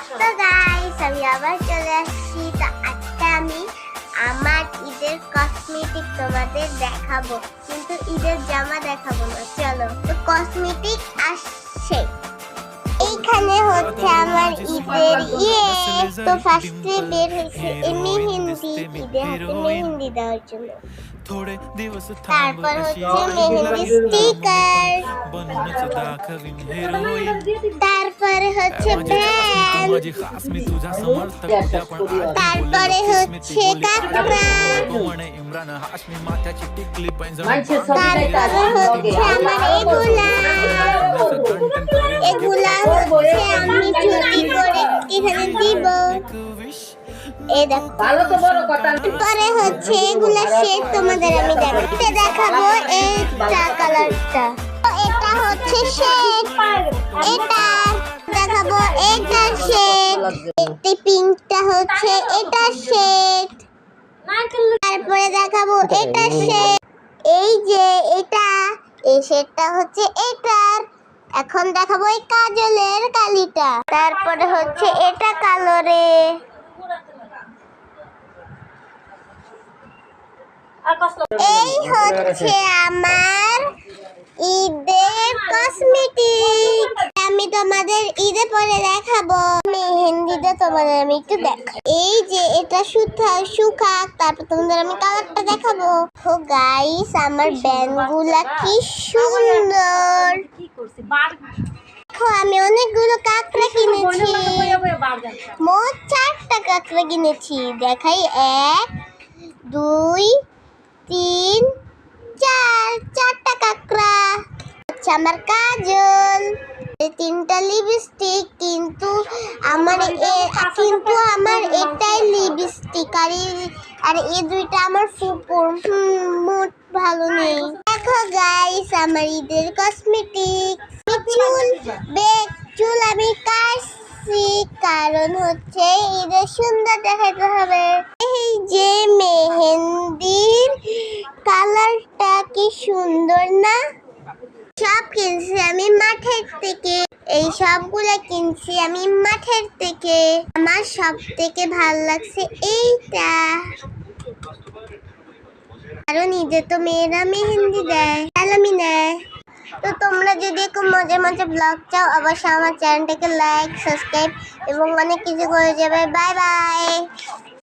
তো গাইস আমি আবার চলে আসছি। তো আজকে আমি আমার ঈদের কসমেটিক তোমাদের দেখাবো, কিন্তু ঈদের জামা দেখাবো না। চলো, তো কসমেটিক আসছে। এইখানে হচ্ছে আমার ঈদের তো ফার্স্টে বের হয়েছে মেহেন্দি, ঈদের হাতে মেহেন্দি দেওয়ার জন্য। তারপর হচ্ছে মেহেন্দি স্টিকার, তারপরে হচ্ছে ব্যান্ড, তারপরে হচ্ছে কাঁকড়া, তারপরে হচ্ছে আমার এগুলা হচ্ছে আমি চুরি করে এখানে দিব। এই দেখো, তারপরে হচ্ছে এগুলা শেড তোমাদের আমি দেখাবো। এইটা কালারটা, এটা হচ্ছে শেড, এটা দেখাবো। এটা শেড, এই পিঙ্কটা হচ্ছে এটা শেড। তারপরে দেখাবো এটা শেড, এই যে এটা, এই শেডটা হচ্ছে এটার। এখন দেখাবো এই কাজলের কালিটা। তারপরে হচ্ছে এটা কালোরে। এই হচ্ছে আমার ঈদের কসমেটিক। আমি তোমাদের ঈদে পরে দেখাবো। মেহেন্দিটা তোমাদের আমি একটু দেখাই। এই যে এটা শুকাক, তারপর তোমাদের আমি কালারটা দেখাবো। ও গাইস, আমার ব্যান্ডগুলা কি সুন্দর। আমি অনেকগুলো কাঁকড়া কিনেছি, মোট 4টা কাঁকড়া কিনেছি। দেখাই, 1 2 3 4, 4টা কাঁকড়া। আচ্ছা, আমার কাজল, 3টা লিপস্টিক, কিন্তু আমার এটাই লিপস্টিক, আর এই 2টা আমার ফুপুর। মোট ভালো নেই। দেখো গাইস, আমার ঈদের কসমেটিক। চুল আমি কাটছি, কারণ হচ্ছে ঈদের সুন্দর দেখাতে হবে। এই যে মেহেন্দির কালারটা কি সুন্দর না? সব কিনছি আমি মাঠের থেকে, এই সবগুলো কিনছি আমি মাঠের থেকে। আমার সব থেকে ভালো লাগছে এইটা, কারণ ঈদে তো মেয়েরা মেহেন্দি দেয়, সালামি নেয়। তো তোমরা যদি একটু মজার মজার ব্লগ চাও, অবশ্যই আমার চ্যানেলটাকে লাইক, সাবস্ক্রাইব এবং অনেক কিছু করে যাবে। Bye bye.